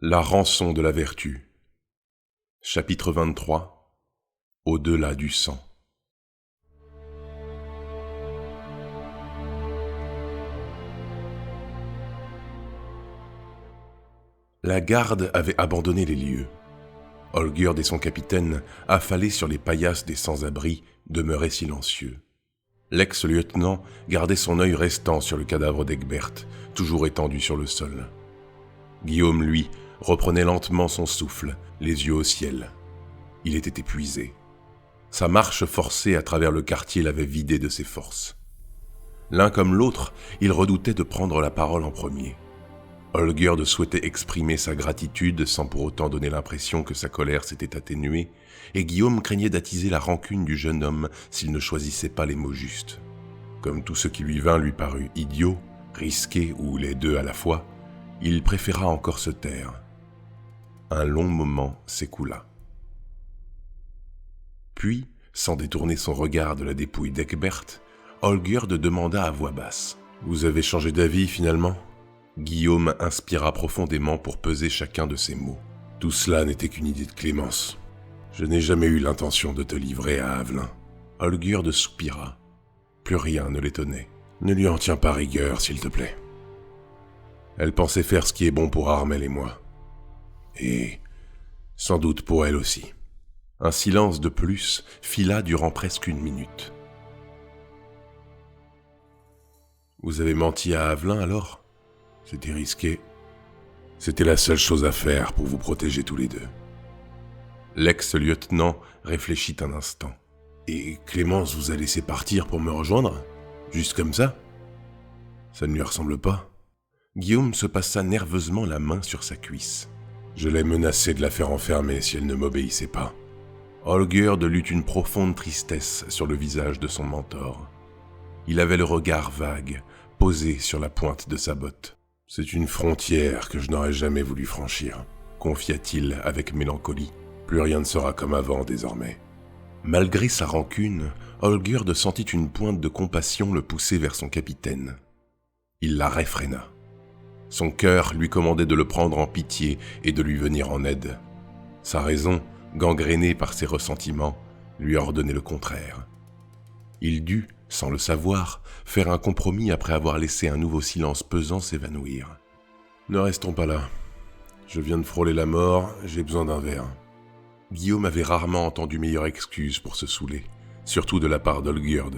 La rançon de la vertu. Chapitre 23. Au-delà du sang. La garde avait abandonné les lieux. Olgierd et son capitaine, affalés sur les paillasses des sans-abri, demeuraient silencieux. L'ex-lieutenant gardait son œil restant sur le cadavre d'Egbert, toujours étendu sur le sol. Guillaume, lui, reprenait lentement son souffle, les yeux au ciel. Il était épuisé. Sa marche forcée à travers le quartier l'avait vidé de ses forces. L'un comme l'autre, il redoutait de prendre la parole en premier. Olgierd souhaitait exprimer sa gratitude sans pour autant donner l'impression que sa colère s'était atténuée, et Guillaume craignait d'attiser la rancune du jeune homme s'il ne choisissait pas les mots justes. Comme tout ce qui lui vint lui parut idiot, risqué ou les deux à la fois, il préféra encore se taire. Un long moment s'écoula. Puis, sans détourner son regard de la dépouille d'Egbert, Olgierd demanda à voix basse : « Vous avez changé d'avis finalement ?» Guillaume inspira profondément pour peser chacun de ses mots. « Tout cela n'était qu'une idée de Clémence. Je n'ai jamais eu l'intention de te livrer à Avelin. » Olgierd soupira. Plus rien ne l'étonnait. « Ne lui en tiens pas rigueur, s'il te plaît. Elle pensait faire ce qui est bon pour Armel et moi. Et sans doute pour elle aussi. » Un silence de plus fila durant presque une minute. « Vous avez menti à Avelin alors ? C'était risqué. C'était la seule chose à faire pour vous protéger tous les deux. » L'ex-lieutenant réfléchit un instant. « Et Clémence vous a laissé partir pour me rejoindre ? Juste comme ça ? Ça ne lui ressemble pas. » Guillaume se passa nerveusement la main sur sa cuisse. « Je l'ai menacé de la faire enfermer si elle ne m'obéissait pas. » Olgierd lut une profonde tristesse sur le visage de son mentor. Il avait le regard vague, posé sur la pointe de sa botte. « C'est une frontière que je n'aurais jamais voulu franchir, » confia-t-il avec mélancolie. « Plus rien ne sera comme avant désormais. » Malgré sa rancune, Olgierd sentit une pointe de compassion le pousser vers son capitaine. Il la réfréna. Son cœur lui commandait de le prendre en pitié et de lui venir en aide. Sa raison, gangrénée par ses ressentiments, lui ordonnait le contraire. Il dut, sans le savoir, faire un compromis après avoir laissé un nouveau silence pesant s'évanouir. « Ne restons pas là. Je viens de frôler la mort, j'ai besoin d'un verre. » Guillaume avait rarement entendu meilleure excuse pour se saouler, surtout de la part d'Olgierd.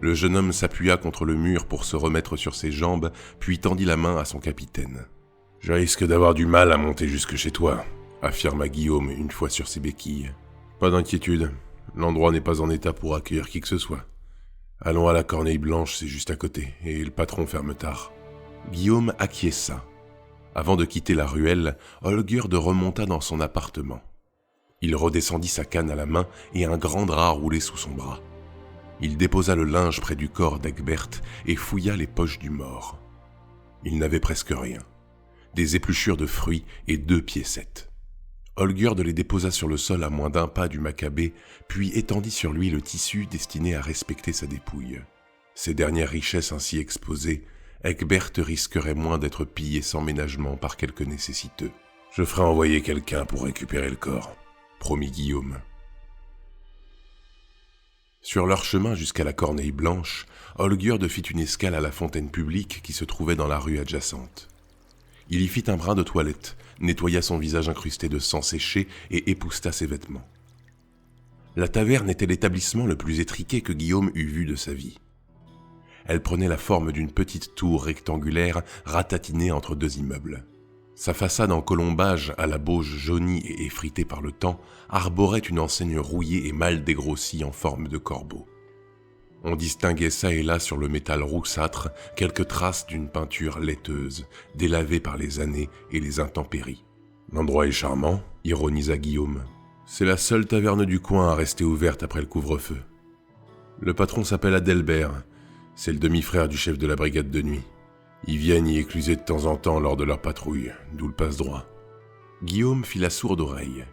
Le jeune homme s'appuya contre le mur pour se remettre sur ses jambes, puis tendit la main à son capitaine. « Je risque d'avoir du mal à monter jusque chez toi, » affirma Guillaume une fois sur ses béquilles. « Pas d'inquiétude, l'endroit n'est pas en état pour accueillir qui que ce soit. Allons à la Corneille Blanche, c'est juste à côté, et le patron ferme tard. » Guillaume acquiesça. Avant de quitter la ruelle, Olgierd remonta dans son appartement. Il redescendit sa canne à la main et un grand drap roulé sous son bras. Il déposa le linge près du corps d'Egbert et fouilla les poches du mort. Il n'avait presque rien. Des épluchures de fruits et 2 piécettes. Olgierd les déposa sur le sol à moins d'1 pas du Maccabée, puis étendit sur lui le tissu destiné à respecter sa dépouille. Ces dernières richesses ainsi exposées, Egbert risquerait moins d'être pillé sans ménagement par quelque nécessiteux. « Je ferai envoyer quelqu'un pour récupérer le corps », promit Guillaume. Sur leur chemin jusqu'à la Corneille Blanche, Olgierd fit une escale à la fontaine publique qui se trouvait dans la rue adjacente. Il y fit un brin de toilette, nettoya son visage incrusté de sang séché et épousseta ses vêtements. La taverne était l'établissement le plus étriqué que Guillaume eût vu de sa vie. Elle prenait la forme d'une petite tour rectangulaire ratatinée entre 2 immeubles. Sa façade en colombage à la bauge jaunie et effritée par le temps arborait une enseigne rouillée et mal dégrossie en forme de corbeau. On distinguait çà et là sur le métal roussâtre quelques traces d'une peinture laiteuse, délavée par les années et les intempéries. « L'endroit est charmant », ironisa Guillaume. « C'est la seule taverne du coin à rester ouverte après le couvre-feu. Le patron s'appelle Adelbert, c'est le demi-frère du chef de la brigade de nuit. Ils viennent y écluser de temps en temps lors de leur patrouille, d'où le passe-droit. » Guillaume fit la sourde oreille.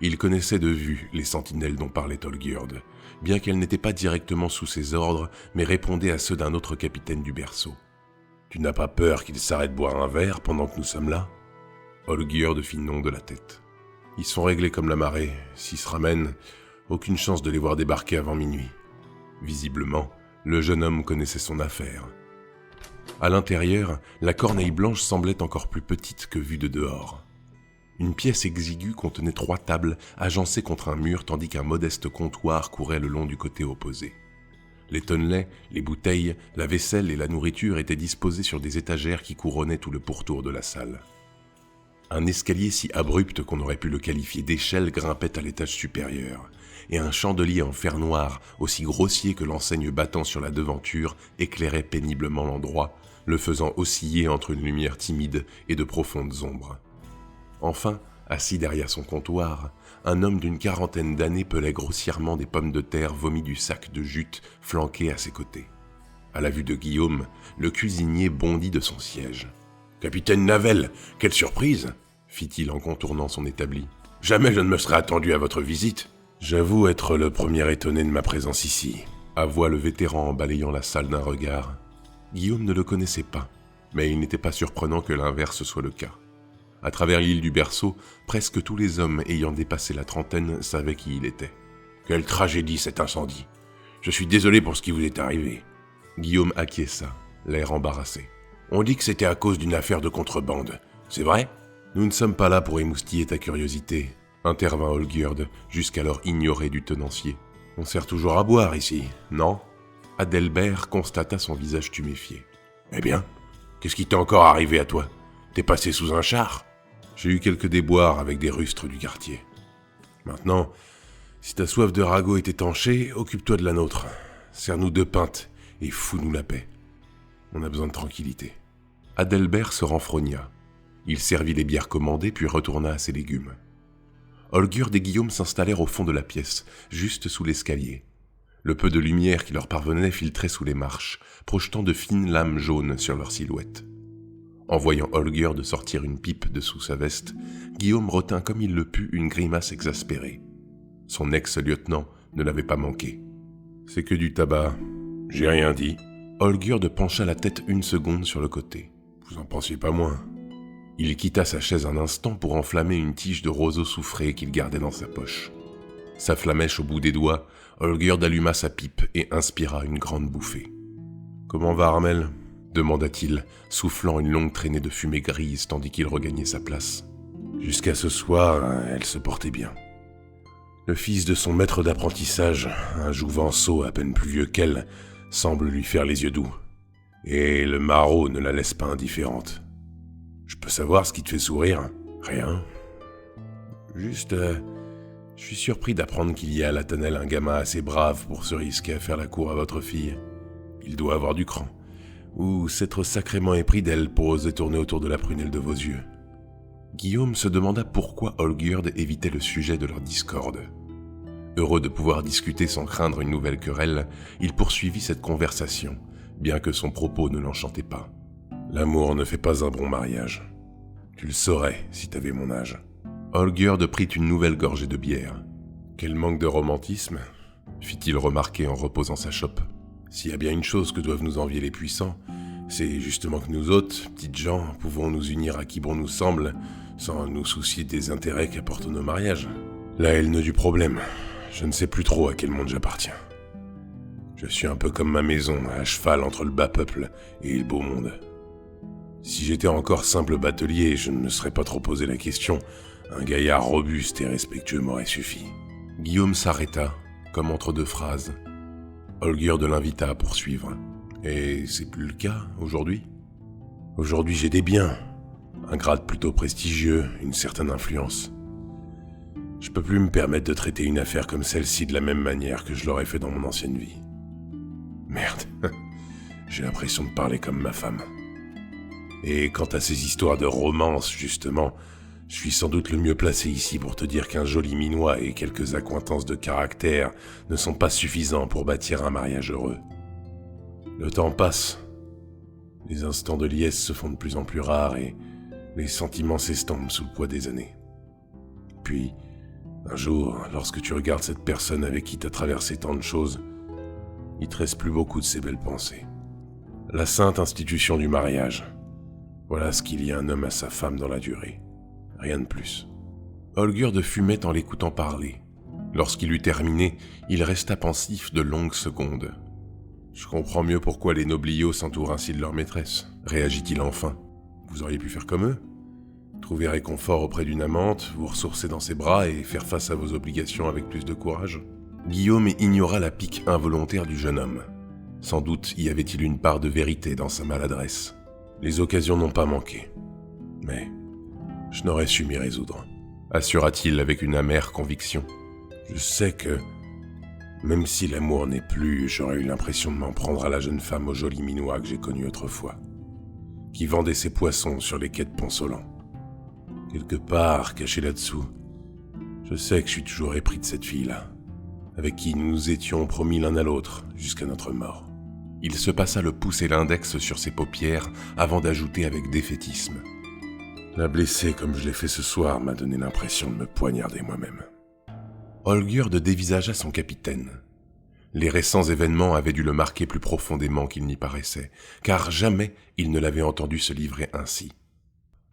Il connaissait de vue les sentinelles dont parlait Olgierd, bien qu'elles n'étaient pas directement sous ses ordres, mais répondaient à ceux d'un autre capitaine du berceau. « Tu n'as pas peur qu'ils s'arrêtent boire un verre pendant que nous sommes là ? Olgierd fit non de la tête. Ils sont réglés comme la marée. S'ils se ramènent, aucune chance de les voir débarquer avant minuit. Visiblement, le jeune homme connaissait son affaire. À l'intérieur, la corneille blanche semblait encore plus petite que vue de dehors. Une pièce exiguë contenait 3 tables agencées contre un mur tandis qu'un modeste comptoir courait le long du côté opposé. Les tonnelets, les bouteilles, la vaisselle et la nourriture étaient disposés sur des étagères qui couronnaient tout le pourtour de la salle. Un escalier si abrupt qu'on aurait pu le qualifier d'échelle grimpait à l'étage supérieur, et un chandelier en fer noir, aussi grossier que l'enseigne battant sur la devanture, éclairait péniblement l'endroit, le faisant osciller entre une lumière timide et de profondes ombres. Enfin, assis derrière son comptoir, un homme d'une 40aine d'années pelait grossièrement des pommes de terre vomies du sac de jute flanqué à ses côtés. À la vue de Guillaume, le cuisinier bondit de son siège. « Capitaine Navel, quelle surprise !» fit-il en contournant son établi. « Jamais je ne me serais attendu à votre visite. »« J'avoue être le premier étonné de ma présence ici, » avoua le vétéran en balayant la salle d'un regard. Guillaume ne le connaissait pas, mais il n'était pas surprenant que l'inverse soit le cas. À travers l'île du Berceau, presque tous les hommes ayant dépassé la trentaine savaient qui il était. « Quelle tragédie cet incendie! Je suis désolé pour ce qui vous est arrivé. » Guillaume acquiesça, l'air embarrassé. « On dit que c'était à cause d'une affaire de contrebande. C'est vrai ?»« Nous ne sommes pas là pour émoustiller ta curiosité, » intervint Olgierd, jusqu'alors ignoré du tenancier. « On sert toujours à boire ici, non ?» Adelbert constata son visage tuméfié. « Eh bien, qu'est-ce qui t'est encore arrivé à toi? T'es passé sous un char ?» J'ai eu quelques déboires avec des rustres du quartier. Maintenant, si ta soif de ragot est étanchée, occupe-toi de la nôtre. Sers-nous 2 pintes et fous-nous la paix. On a besoin de tranquillité. Adelbert se renfrogna. Il servit les bières commandées puis retourna à ses légumes. Olgierd et Guillaume s'installèrent au fond de la pièce, juste sous l'escalier. Le peu de lumière qui leur parvenait filtrait sous les marches, projetant de fines lames jaunes sur leurs silhouettes. En voyant Olgierd sortir une pipe de sous sa veste, Guillaume retint comme il le put une grimace exaspérée. Son ex-lieutenant ne l'avait pas manqué. « C'est que du tabac. J'ai rien dit. » Olgierd pencha la tête une seconde sur le côté. « Vous en pensiez pas moins. » Il quitta sa chaise un instant pour enflammer une tige de roseau soufré qu'il gardait dans sa poche. Sa flamèche au bout des doigts, Olgierd alluma sa pipe et inspira une grande bouffée. « Comment va Armel ?» demanda-t-il, soufflant une longue traînée de fumée grise tandis qu'il regagnait sa place. Jusqu'à ce soir, elle se portait bien. Le fils de son maître d'apprentissage, un jouvenceau à peine plus vieux qu'elle, semble lui faire les yeux doux. Et le maraud ne la laisse pas indifférente. Je peux savoir ce qui te fait sourire? Rien. Juste, je suis surpris d'apprendre qu'il y a à la tonnelle un gamin assez brave pour se risquer à faire la cour à votre fille. Il doit avoir du cran. Ou s'être sacrément épris d'elle pour oser tourner autour de la prunelle de vos yeux. Guillaume se demanda pourquoi Olgierd évitait le sujet de leur discorde. Heureux de pouvoir discuter sans craindre une nouvelle querelle, il poursuivit cette conversation, bien que son propos ne l'enchantait pas. L'amour ne fait pas un bon mariage. Tu le saurais si t'avais mon âge. Olgierd prit une nouvelle gorgée de bière. Quel manque de romantisme, fit-il remarquer en reposant sa chope. S'il y a bien une chose que doivent nous envier les puissants, c'est justement que nous autres, petites gens, pouvons nous unir à qui bon nous semble, sans nous soucier des intérêts qu'apportent nos mariages. Là est le nœud du problème. Je ne sais plus trop à quel monde j'appartiens. Je suis un peu comme ma maison, à cheval entre le bas peuple et le beau monde. Si j'étais encore simple batelier, je ne me serais pas trop posé la question. Un gaillard robuste et respectueux m'aurait suffi. Guillaume s'arrêta, comme entre 2 phrases. Olgierd l'invita à poursuivre. « Et c'est plus le cas, aujourd'hui ?»« Aujourd'hui, j'ai des biens. Un grade plutôt prestigieux, une certaine influence. Je peux plus me permettre de traiter une affaire comme celle-ci de la même manière que je l'aurais fait dans mon ancienne vie. Merde, j'ai l'impression de parler comme ma femme. Et quant à ces histoires de romance, justement, je suis sans doute le mieux placé ici pour te dire qu'un joli minois et quelques accointances de caractère ne sont pas suffisants pour bâtir un mariage heureux. Le temps passe. Les instants de liesse se font de plus en plus rares et les sentiments s'estompent sous le poids des années. Puis, un jour, lorsque tu regardes cette personne avec qui t'as traversé tant de choses, il te reste plus beaucoup de ces belles pensées. La sainte institution du mariage. Voilà ce qu'il y a un homme à sa femme dans la durée. Rien de plus. Olgierd fumait en l'écoutant parler. Lorsqu'il eut terminé, il resta pensif de longues secondes. « Je comprends mieux pourquoi les nobliaux s'entourent ainsi de leur maîtresse, » réagit-il enfin. « Vous auriez pu faire comme eux. Trouver réconfort auprès d'une amante, vous ressourcer dans ses bras et faire face à vos obligations avec plus de courage. » Guillaume ignora la pique involontaire du jeune homme. Sans doute y avait-il une part de vérité dans sa maladresse. Les occasions n'ont pas manqué. Mais je n'aurais su m'y résoudre, assura-t-il avec une amère conviction. Je sais que, même si l'amour n'est plus, j'aurais eu l'impression de m'en prendre à la jeune femme au joli minois que j'ai connu autrefois, qui vendait ses poissons sur les quais de Pont-Solan. Quelque part, caché là-dessous, je sais que je suis toujours épris de cette fille-là, avec qui nous nous étions promis l'un à l'autre jusqu'à notre mort. Il se passa le pouce et l'index sur ses paupières avant d'ajouter avec défaitisme. La blesser comme je l'ai fait ce soir m'a donné l'impression de me poignarder moi-même. Olgierd dévisagea son capitaine. Les récents événements avaient dû le marquer plus profondément qu'il n'y paraissait, car jamais il ne l'avait entendu se livrer ainsi.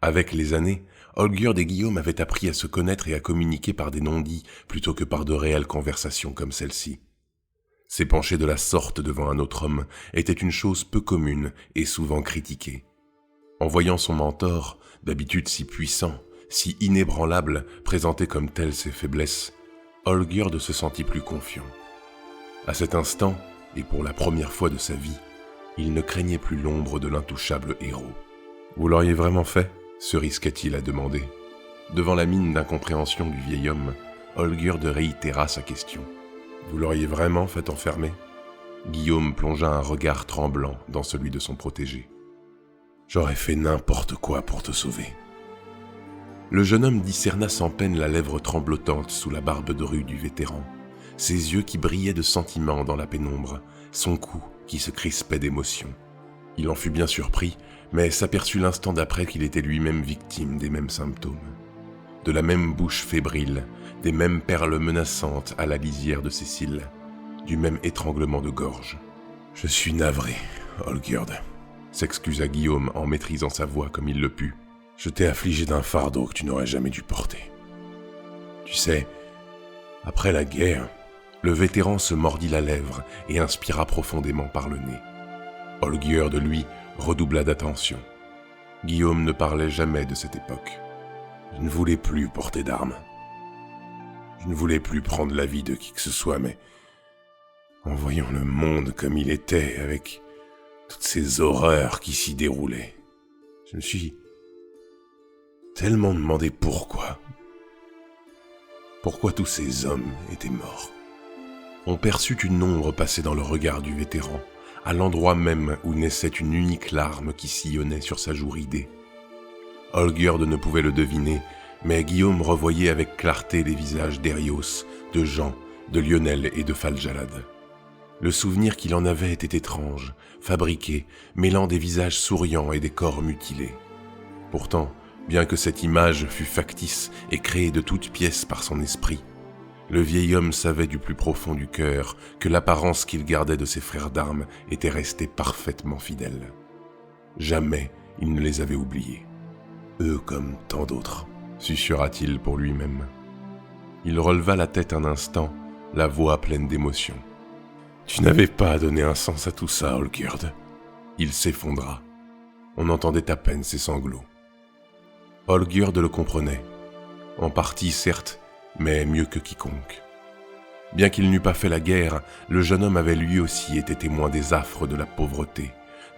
Avec les années, Olgierd et Guillaume avaient appris à se connaître et à communiquer par des non-dits plutôt que par de réelles conversations comme celle-ci. S'épancher de la sorte devant un autre homme était une chose peu commune et souvent critiquée. En voyant son mentor, d'habitude si puissant, si inébranlable, présenter comme telles ses faiblesses, Olgierd se sentit plus confiant. À cet instant, et pour la première fois de sa vie, il ne craignait plus l'ombre de l'intouchable héros. « Vous l'auriez vraiment fait ?» se risqua-t-il à demander. Devant la mine d'incompréhension du vieil homme, Olgierd réitéra sa question. « Vous l'auriez vraiment fait enfermer ?» Guillaume plongea un regard tremblant dans celui de son protégé. « J'aurais fait n'importe quoi pour te sauver. » Le jeune homme discerna sans peine la lèvre tremblotante sous la barbe drue du vétéran, ses yeux qui brillaient de sentiment dans la pénombre, son cou qui se crispait d'émotion. Il en fut bien surpris, mais s'aperçut l'instant d'après qu'il était lui-même victime des mêmes symptômes. De la même bouche fébrile, des mêmes perles menaçantes à la lisière de ses cils, du même étranglement de gorge. « Je suis navré, Olgierd », s'excusa Guillaume en maîtrisant sa voix comme il le put. « Je t'ai affligé d'un fardeau que tu n'aurais jamais dû porter. Tu sais, après la guerre, le vétéran se mordit la lèvre et inspira profondément par le nez. Olgierd, lui, redoubla d'attention. Guillaume ne parlait jamais de cette époque. Je ne voulais plus porter d'armes. Je ne voulais plus prendre la vie de qui que ce soit, mais en voyant le monde comme il était, avec toutes ces horreurs qui s'y déroulaient, je me suis tellement demandé pourquoi. Pourquoi tous ces hommes étaient morts. On perçut une ombre passer dans le regard du vétéran, à l'endroit même où naissait une unique larme qui sillonnait sur sa joue ridée. Olgierd ne pouvait le deviner, mais Guillaume revoyait avec clarté les visages d'Erios, de Jean, de Lionel et de Faljalad. Le souvenir qu'il en avait était étrange, fabriqué, mêlant des visages souriants et des corps mutilés. Pourtant, bien que cette image fût factice et créée de toutes pièces par son esprit, le vieil homme savait du plus profond du cœur que l'apparence qu'il gardait de ses frères d'armes était restée parfaitement fidèle. Jamais il ne les avait oubliés. Eux comme tant d'autres, susurra-t-il pour lui-même. Il releva la tête un instant, la voix pleine d'émotion. « Tu n'avais pas à donner un sens à tout ça, Olgierd. » Il s'effondra. On entendait à peine ses sanglots. Olgierd le comprenait. En partie, certes, mais mieux que quiconque. Bien qu'il n'eût pas fait la guerre, le jeune homme avait lui aussi été témoin des affres de la pauvreté,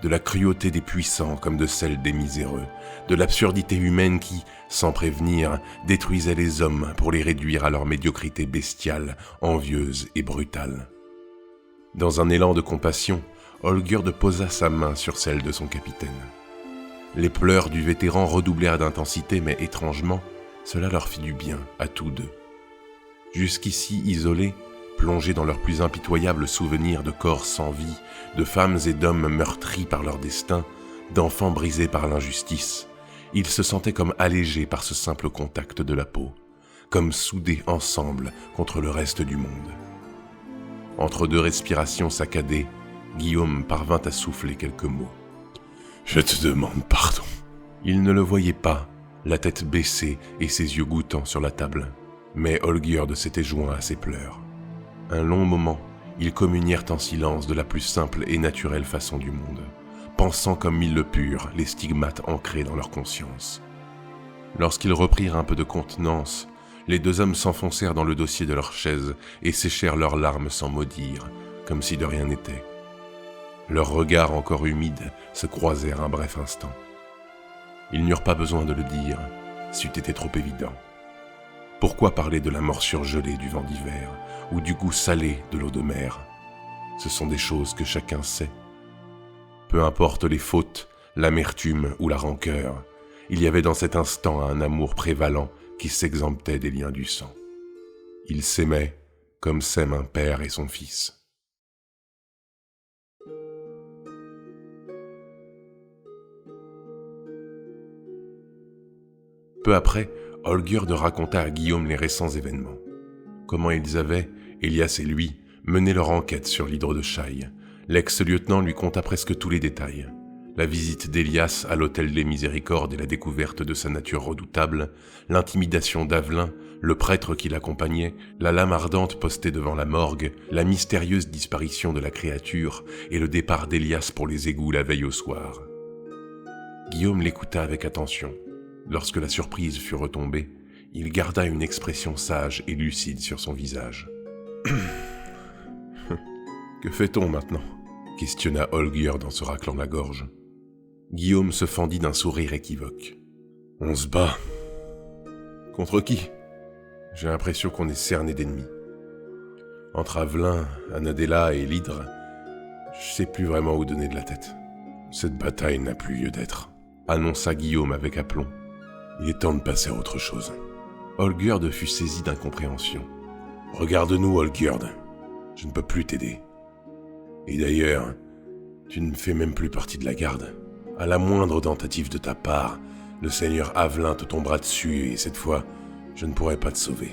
de la cruauté des puissants comme de celle des miséreux, de l'absurdité humaine qui, sans prévenir, détruisait les hommes pour les réduire à leur médiocrité bestiale, envieuse et brutale. Dans un élan de compassion, Olgierd posa sa main sur celle de son capitaine. Les pleurs du vétéran redoublèrent d'intensité, mais étrangement, cela leur fit du bien à tous deux. Jusqu'ici isolés, plongés dans leurs plus impitoyables souvenirs de corps sans vie, de femmes et d'hommes meurtris par leur destin, d'enfants brisés par l'injustice, ils se sentaient comme allégés par ce simple contact de la peau, comme soudés ensemble contre le reste du monde. Entre deux respirations saccadées, Guillaume parvint à souffler quelques mots. « Je te demande pardon. » Il ne le voyait pas, la tête baissée et ses yeux goûtants sur la table. Mais Olgierd s'était joint à ses pleurs. Un long moment, ils communièrent en silence de la plus simple et naturelle façon du monde, pensant comme ils le purent les stigmates ancrés dans leur conscience. Lorsqu'ils reprirent un peu de contenance, les deux hommes s'enfoncèrent dans le dossier de leur chaise et séchèrent leurs larmes sans mot dire, comme si de rien n'était. Leurs regards encore humides se croisèrent un bref instant. Ils n'eurent pas besoin de le dire, c'eût été trop évident. Pourquoi parler de la morsure gelée du vent d'hiver ou du goût salé de l'eau de mer? Ce sont des choses que chacun sait. Peu importe les fautes, l'amertume ou la rancœur, il y avait dans cet instant un amour prévalent qui s'exemptait des liens du sang. Ils s'aimaient comme s'aime un père et son fils. Peu après, Olgierd raconta à Guillaume les récents événements. Comment ils avaient, Elias et lui, mené leur enquête sur l'hydre de Chaille. L'ex-lieutenant lui conta presque tous les détails. La visite d'Elias à l'hôtel des Miséricordes et la découverte de sa nature redoutable, l'intimidation d'Avelin, le prêtre qui l'accompagnait, la lame ardente postée devant la morgue, la mystérieuse disparition de la créature et le départ d'Elias pour les égouts la veille au soir. Guillaume l'écouta avec attention. Lorsque la surprise fut retombée, il garda une expression sage et lucide sur son visage. « Que fait-on maintenant ?» questionna Olgierd en se raclant la gorge. Guillaume se fendit d'un sourire équivoque. « On se bat. »« Contre qui ? J'ai l'impression qu'on est cerné d'ennemis. Entre Avelin, Anadella et l'hydre, je sais plus vraiment où donner de la tête. Cette bataille n'a plus lieu d'être, » annonça Guillaume avec aplomb. « Il est temps de passer à autre chose. » Olgierd fut saisi d'incompréhension. « Regarde-nous, Olgierd. Je ne peux plus t'aider. Et d'ailleurs, tu ne fais même plus partie de la garde. À la moindre tentative de ta part, le seigneur Avelin te tombera dessus et cette fois, je ne pourrai pas te sauver.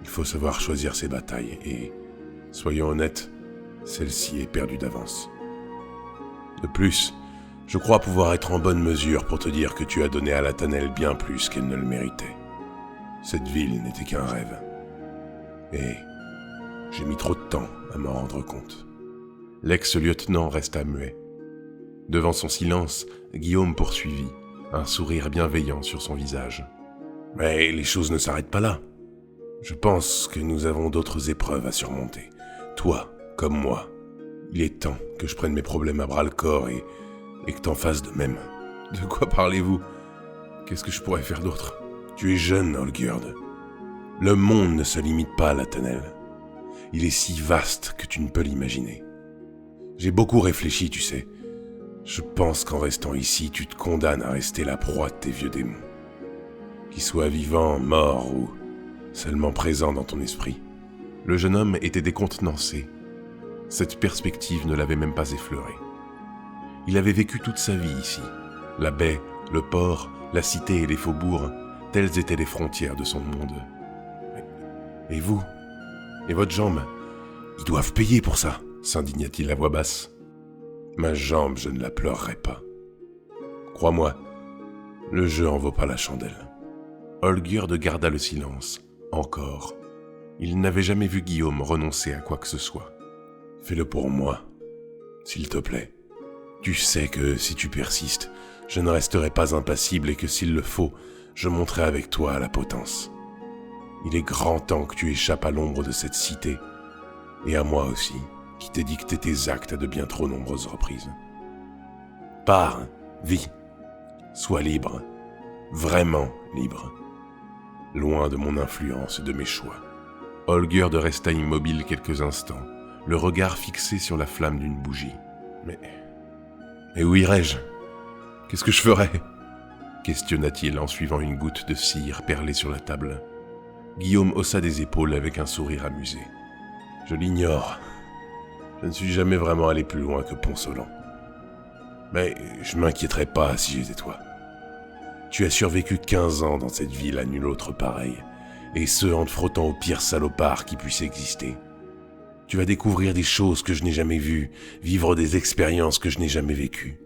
Il faut savoir choisir ses batailles et, soyons honnêtes, celle-ci est perdue d'avance. De plus, je crois pouvoir être en bonne mesure pour te dire que tu as donné à la Tannelle bien plus qu'elle ne le méritait. Cette ville n'était qu'un rêve. Et j'ai mis trop de temps à m'en rendre compte. » L'ex-lieutenant resta muet. Devant son silence, Guillaume poursuivit, un sourire bienveillant sur son visage. « Mais les choses ne s'arrêtent pas là. Je pense que nous avons d'autres épreuves à surmonter. Toi, comme moi. Il est temps que je prenne mes problèmes à bras-le-corps et que t'en fasses de même. » « De quoi parlez-vous ? Qu'est-ce que je pourrais faire d'autre ? Tu es jeune, Olgierd. Le monde ne se limite pas à la Tannelle. Il est si vaste que tu ne peux l'imaginer. J'ai beaucoup réfléchi, tu sais. Je pense qu'en restant ici, tu te condamnes à rester la proie de tes vieux démons. Qu'ils soient vivants, morts ou seulement présents dans ton esprit. » Le jeune homme était décontenancé. Cette perspective ne l'avait même pas effleuré. Il avait vécu toute sa vie ici. La baie, le port, la cité et les faubourgs, telles étaient les frontières de son monde. « Et vous ? Et votre jambe ? Ils doivent payer pour ça !» s'indigna-t-il à voix basse. « Ma jambe, je ne la pleurerai pas. Crois-moi, le jeu en vaut pas la chandelle. » Olgierd garda le silence, encore. Il n'avait jamais vu Guillaume renoncer à quoi que ce soit. « Fais-le pour moi, s'il te plaît. Tu sais que si tu persistes, je ne resterai pas impassible et que s'il le faut, je monterai avec toi à la potence. Il est grand temps que tu échappes à l'ombre de cette cité, et à moi aussi, qui t'ai dicté tes actes à de bien trop nombreuses reprises. Pars, vis, sois libre, vraiment libre, loin de mon influence et de mes choix. » Olgierd resta immobile quelques instants, le regard fixé sur la flamme d'une bougie. Mais où irais-je ? Qu'est-ce que je ferais ? Questionna-t-il en suivant une goutte de cire perlée sur la table. Guillaume haussa des épaules avec un sourire amusé. « Je l'ignore. Je ne suis jamais vraiment allé plus loin que Pont-Solan. Mais je m'inquiéterais pas si j'étais toi. Tu as survécu 15 ans dans cette ville à nul autre pareil, et ce en te frottant au pire salopard qui puisse exister. Tu vas découvrir des choses que je n'ai jamais vues, vivre des expériences que je n'ai jamais vécues.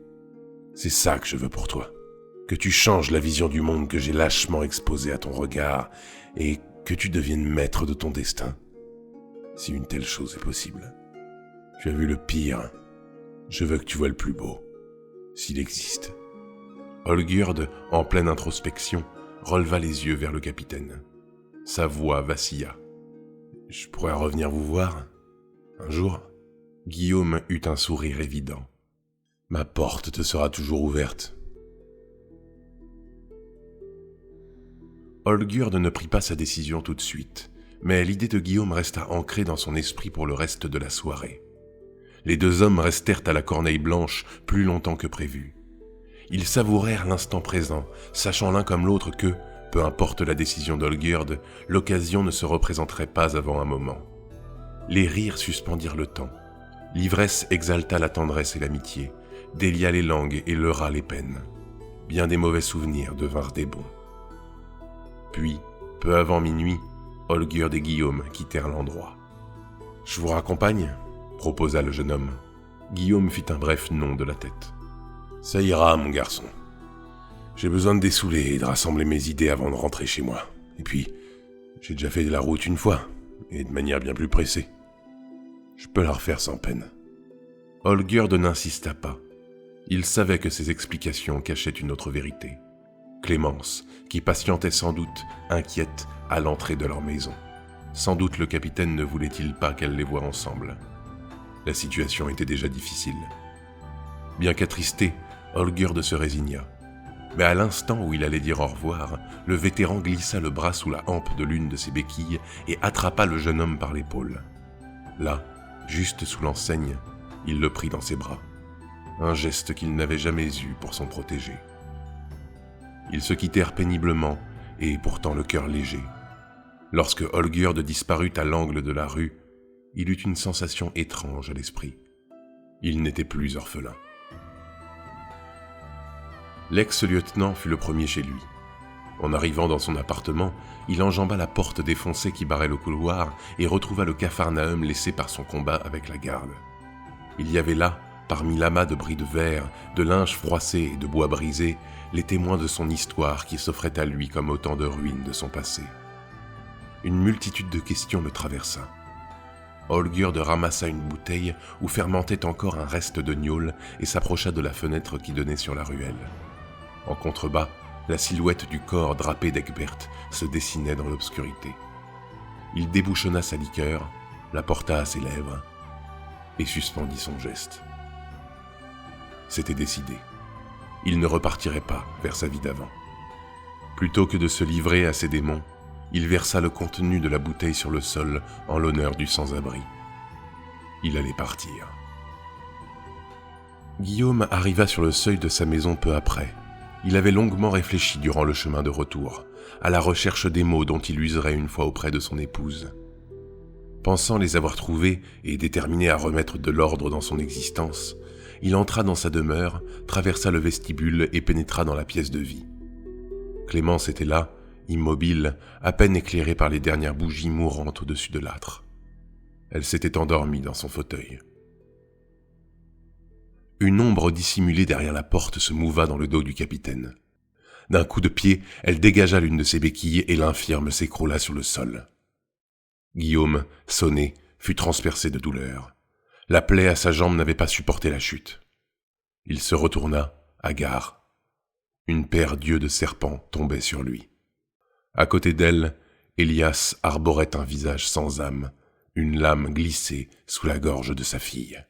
C'est ça que je veux pour toi, que tu changes la vision du monde que j'ai lâchement exposée à ton regard et que tu deviennes maître de ton destin, si une telle chose est possible. Tu as vu le pire, je veux que tu vois le plus beau, s'il existe. Olgierd, en pleine introspection, releva les yeux vers le capitaine. Sa voix vacilla. « Je pourrais revenir vous voir, un jour ?» Guillaume eut un sourire évident. « Ma porte te sera toujours ouverte. » Olgierd ne prit pas sa décision tout de suite, mais l'idée de Guillaume resta ancrée dans son esprit pour le reste de la soirée. Les deux hommes restèrent à la corneille blanche plus longtemps que prévu. Ils savourèrent l'instant présent, sachant l'un comme l'autre que, peu importe la décision d'Olgierd, l'occasion ne se représenterait pas avant un moment. Les rires suspendirent le temps. L'ivresse exalta la tendresse et l'amitié, délia les langues et leurra les peines. Bien des mauvais souvenirs devinrent des bons. Puis, peu avant minuit, Olgierd et Guillaume quittèrent l'endroit. « Je vous raccompagne ?» proposa le jeune homme. Guillaume fit un bref non de la tête. « Ça ira, mon garçon. J'ai besoin de dessouler et de rassembler mes idées avant de rentrer chez moi. Et puis, j'ai déjà fait de la route une fois, et de manière bien plus pressée. Je peux la refaire sans peine. » Olgierd n'insista pas. Il savait que ses explications cachaient une autre vérité. Clémence, qui patientait sans doute, inquiète, à l'entrée de leur maison. Sans doute le capitaine ne voulait-il pas qu'elle les voie ensemble. La situation était déjà difficile. Bien qu'attristé, Olgierd se résigna. Mais à l'instant où il allait dire au revoir, le vétéran glissa le bras sous la hampe de l'une de ses béquilles et attrapa le jeune homme par l'épaule. Là, juste sous l'enseigne, il le prit dans ses bras. Un geste qu'il n'avait jamais eu pour son protégé. Ils se quittèrent péniblement, et pourtant le cœur léger. Lorsque Olgierd disparut à l'angle de la rue, il eut une sensation étrange à l'esprit. Il n'était plus orphelin. L'ex-lieutenant fut le premier chez lui. En arrivant dans son appartement, il enjamba la porte défoncée qui barrait le couloir et retrouva le capharnaüm laissé par son combat avec la garde. Il y avait là, parmi l'amas de bris de verre, de linge froissé et de bois brisé, les témoins de son histoire qui s'offraient à lui comme autant de ruines de son passé. Une multitude de questions le traversa. Olgierd ramassa une bouteille où fermentait encore un reste de gnôle et s'approcha de la fenêtre qui donnait sur la ruelle. En contrebas, la silhouette du corps drapé d'Egbert se dessinait dans l'obscurité. Il débouchonna sa liqueur, la porta à ses lèvres et suspendit son geste. C'était décidé. Il ne repartirait pas vers sa vie d'avant. Plutôt que de se livrer à ses démons, il versa le contenu de la bouteille sur le sol en l'honneur du sans-abri. Il allait partir. Guillaume arriva sur le seuil de sa maison peu après. Il avait longuement réfléchi durant le chemin de retour, à la recherche des mots dont il userait une fois auprès de son épouse. Pensant les avoir trouvés et déterminé à remettre de l'ordre dans son existence, il entra dans sa demeure, traversa le vestibule et pénétra dans la pièce de vie. Clémence était là, immobile, à peine éclairée par les dernières bougies mourantes au-dessus de l'âtre. Elle s'était endormie dans son fauteuil. Une ombre dissimulée derrière la porte se mouva dans le dos du capitaine. D'un coup de pied, elle dégagea l'une de ses béquilles et l'infirme s'écroula sur le sol. Guillaume, sonné, fut transpercé de douleur. La plaie à sa jambe n'avait pas supporté la chute. Il se retourna, hagard. Une paire d'yeux de serpent tombait sur lui. À côté d'elle, Elias arborait un visage sans âme, une lame glissée sous la gorge de sa fille.